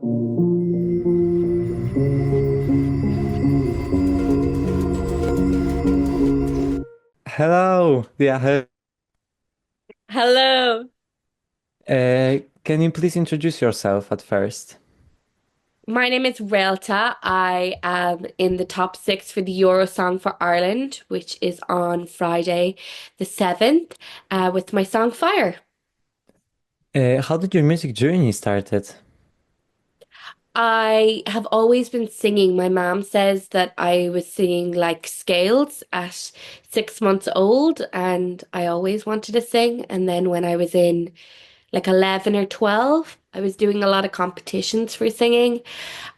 Hello, yeah. Hello, Can you please introduce yourself at first? my name is Reylta. I am in the top six for the Eurosong for Ireland, which is on Friday, the 7th, with my song Fire. How did your music journey started? I have always been singing. My mom says that I was singing like scales at 6 months old, and I always wanted to sing. And then when I was in like 11 or 12, I was doing a lot of competitions for singing.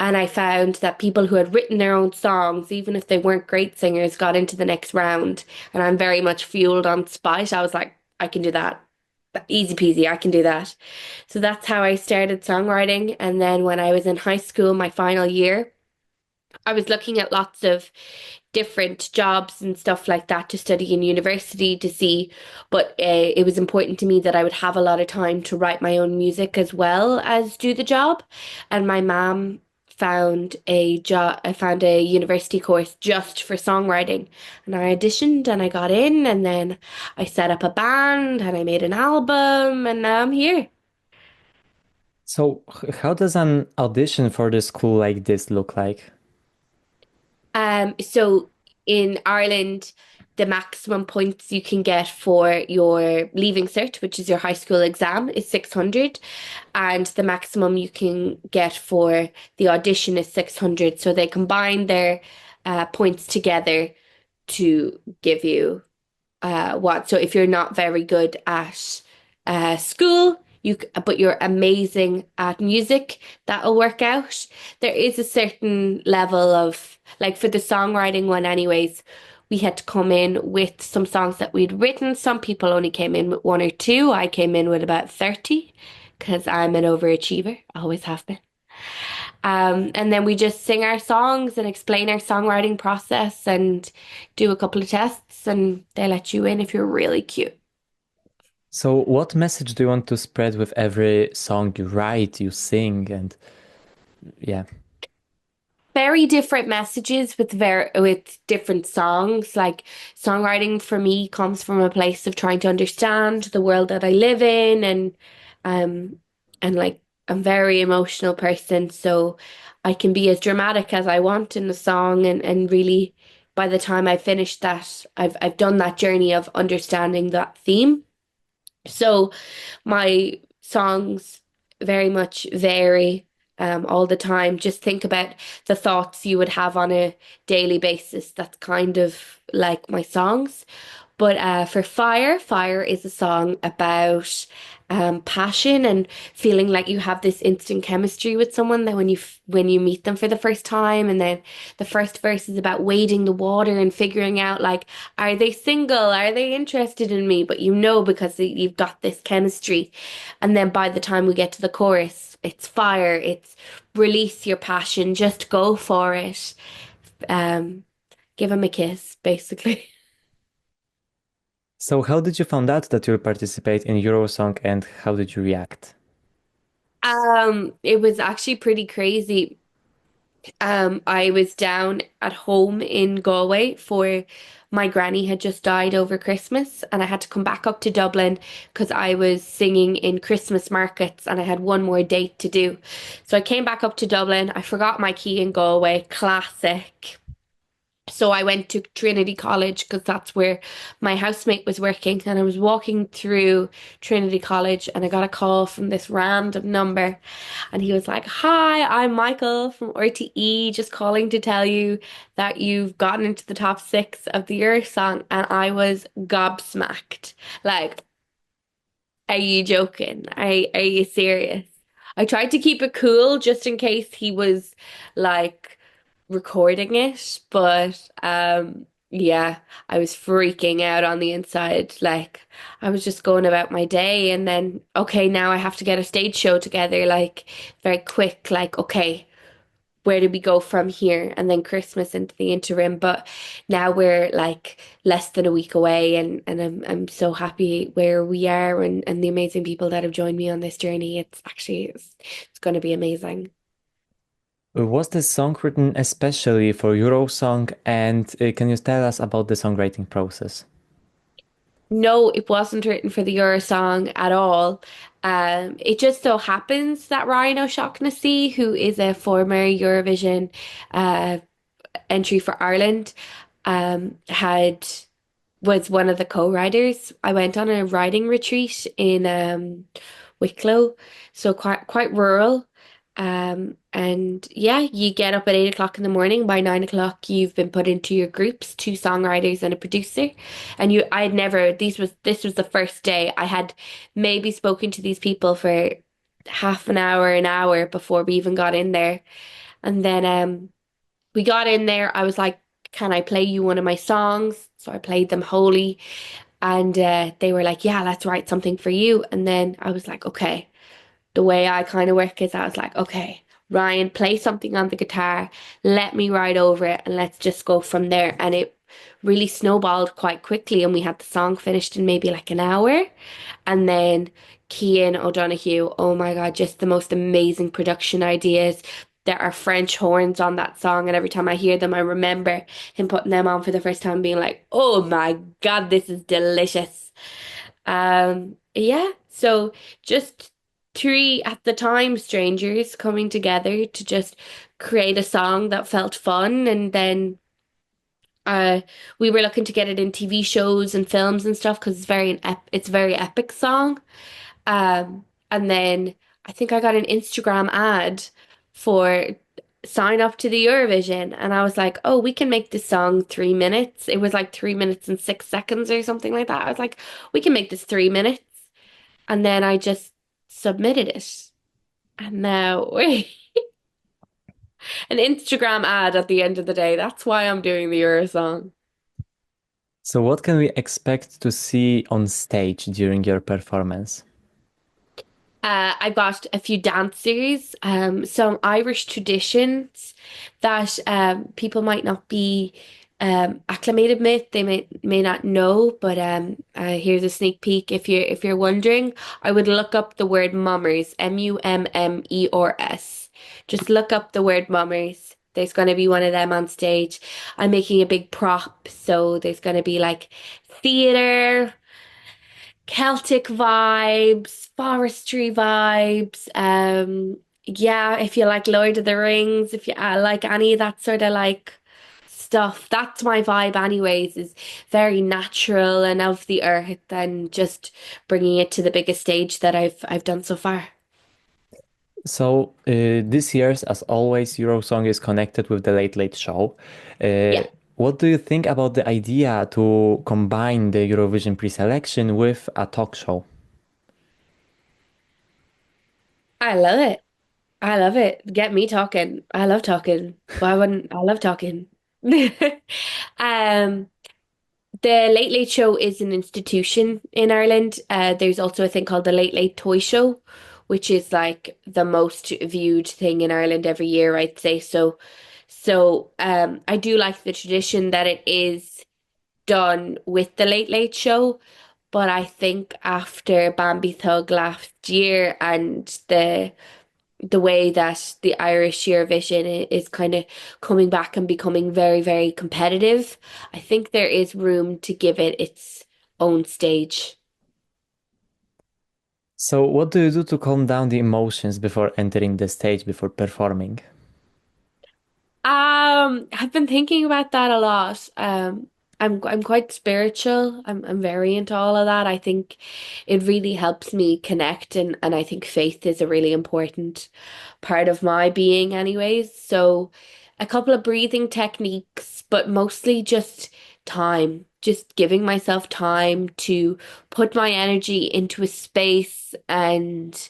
And I found that people who had written their own songs, even if they weren't great singers, got into the next round. And I'm very much fueled on spite. I was like, I can do that. Easy peasy, I can do that. So that's how I started songwriting. And then when I was in high school, my final year, I was looking at lots of different jobs and stuff like that to study in university to see. But it was important to me that I would have a lot of time to write my own music as well as do the job. And my mom found a job, I found a university course just for songwriting. And I auditioned and I got in, and then I set up a band and I made an album, and now I'm here. So, how does an audition for the school like this look like? So in Ireland, the maximum points you can get for your leaving cert, which is your high school exam, is 600, and the maximum you can get for the audition is 600. So they combine their points together to give you what. So if you're not very good at school, but you're amazing at music, that'll work out. There is a certain level of like for the songwriting one, anyways. We had to come in with some songs that we'd written. Some people only came in with one or two. I came in with about 30 because I'm an overachiever, always have been. And then we just sing our songs and explain our songwriting process and do a couple of tests, and they let you in if you're really cute. So, what message do you want to spread with every song you write, you sing, and yeah. Very different messages with different songs. Like songwriting for me comes from a place of trying to understand the world that I live in, um and like I'm a very emotional person, so I can be as dramatic as I want in the song, and really by the time I finish that, I've done that journey of understanding that theme. So my songs very much vary all the time. Just think about the thoughts you would have on a daily basis. That's kind of like my songs. But for Fire, Fire is a song about passion and feeling like you have this instant chemistry with someone that when you meet them for the first time, and then the first verse is about wading the water and figuring out like, are they single? Are they interested in me? But you know because you've got this chemistry. And then by the time we get to the chorus, it's fire. It's release your passion. Just go for it. Um, Give him a kiss, basically. So, how did you find out that you'll participate in Eurosong and how did you react? It was actually pretty crazy. I was down at home in Galway for my granny had just died over Christmas, and I had to come back up to Dublin because I was singing in Christmas markets and I had one more date to do. So I came back up to Dublin. I forgot my key in Galway, classic. So I went to Trinity College because that's where my housemate was working. And I was walking through Trinity College and I got a call from this random number. And he was like, "Hi, I'm Michael from RTE, just calling to tell you that you've gotten into the top six of the Eurosong." And I was gobsmacked. Like, are you joking? Are you serious? I tried to keep it cool just in case he was like recording it, but yeah, I was freaking out on the inside. Like I was just going about my day, and then okay, now I have to get a stage show together like very quick, like okay, where do we go from here? And then Christmas into the interim. But now we're like less than a week away, and I'm so happy where we are, and the amazing people that have joined me on this journey. It's actually it's going to be amazing. Was this song written especially for Eurosong? And can you tell us about the songwriting process? No, it wasn't written for the Eurosong at all. It just so happens that Ryan O'Shaughnessy, who is a former Eurovision uh, entry for Ireland, had was one of the co-writers. I went on a writing retreat in Wicklow, so quite rural. And yeah, you get up at 8 o'clock in the morning. By 9 o'clock, you've been put into your groups, two songwriters and a producer. And I had never, this was the first day. I had maybe spoken to these people for half an hour before we even got in there. And then we got in there. I was like, can I play you one of my songs? So I played them Holy, and they were like, yeah, let's write something for you. And then I was like, okay. The way I kind of work is I was like, okay, Ryan, play something on the guitar, let me write over it, and let's just go from there. And it really snowballed quite quickly, and we had the song finished in maybe like an hour. And then Cian O'Donoghue, oh my God, just the most amazing production ideas. There are French horns on that song, and every time I hear them, I remember him putting them on for the first time, being like, oh my God, this is delicious. Yeah, so just three at the time strangers coming together to just create a song that felt fun, and then uh we were looking to get it in TV shows and films and stuff because it's a very epic song. And then I think I got an Instagram ad for sign up to the Eurovision, and I was like, oh, we can make this song 3 minutes. It was like 3 minutes and 6 seconds or something like that. I was like, we can make this 3 minutes. And then I just submitted it. And now an Instagram ad at the end of the day. That's why I'm doing the Eurosong. So, what can we expect to see on stage during your performance? I've got a few dancers, some Irish traditions that people might not be acclimated with. They may not know, but here's a sneak peek. If you're wondering, I would look up the word mummers, Mummers. Just look up the word mummers. There's going to be one of them on stage. I'm making a big prop, so there's going to be like theater. Celtic vibes, forestry vibes. Yeah, if you like Lord of the Rings, if you like any of that sort of like stuff, that's my vibe anyways, is very natural and of the earth and just bringing it to the biggest stage that I've done so far. So, this year's, as always, Eurosong is connected with the Late Late Show. Uh, Yeah, what do you think about the idea to combine the Eurovision pre-selection with a talk show? I love it. I love it. Get me talking. I love talking. Why wouldn't I love talking? Um, The Late Late Show is an institution in Ireland. There's also a thing called the Late Late Toy Show, which is like the most viewed thing in Ireland every year, I'd say. So I do like the tradition that it is done with the Late Late Show, but I think after Bambi Thug last year and the way that the Irish Eurovision is kind of coming back and becoming very, very competitive, I think there is room to give it its own stage. So, what do you do to calm down the emotions before entering the stage, before performing? I've been thinking about that a lot. I'm quite spiritual. I'm very into all of that. I think it really helps me connect, and I think faith is a really important part of my being anyways. So a couple of breathing techniques, but mostly just time, just giving myself time to put my energy into a space and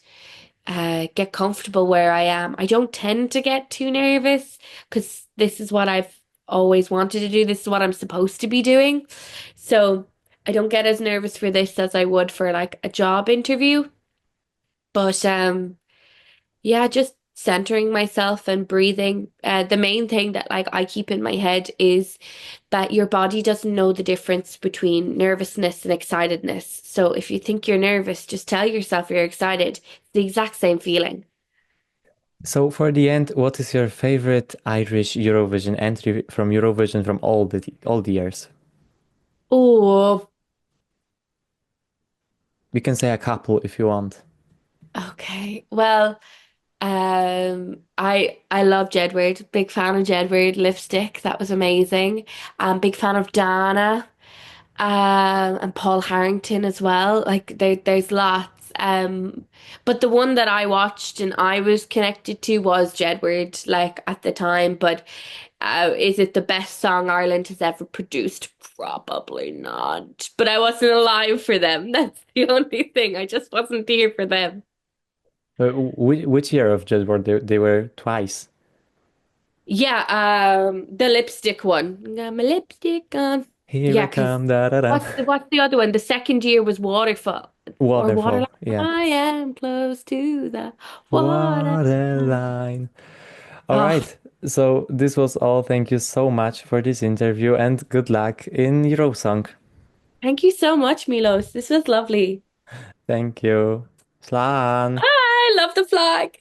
get comfortable where I am. I don't tend to get too nervous because this is what I've always wanted to do. This is what I'm supposed to be doing. So I don't get as nervous for this as I would for like a job interview. But yeah, just centering myself and breathing. The main thing that like I keep in my head is that your body doesn't know the difference between nervousness and excitedness. So if you think you're nervous, just tell yourself you're excited. It's the exact same feeling. So for the end, what is your favorite Irish Eurovision entry from Eurovision from all the years? Oh, We can say a couple if you want. okay. Well, I love Jedward. Big fan of Jedward lipstick. That was amazing. Big fan of Dana. And Paul Harrington as well. Like there's lots. But the one that I watched and I was connected to was Jedward, like at the time. But is it the best song Ireland has ever produced? Probably not. But I wasn't alive for them. That's the only thing. I just wasn't here for them. Which year of Just World they were twice? Yeah, the lipstick one. Got my lipstick on. Here I Yeah, because come, da da da. what's the other one? The second year was Waterfall or Waterline. Waterfall, yeah. I am close to the waterline. Waterline. All Oh, right. So this was all. Thank you so much for this interview and good luck in Eurosong. thank you so much, Milos. This was lovely. Thank you. Slan. I love the flag.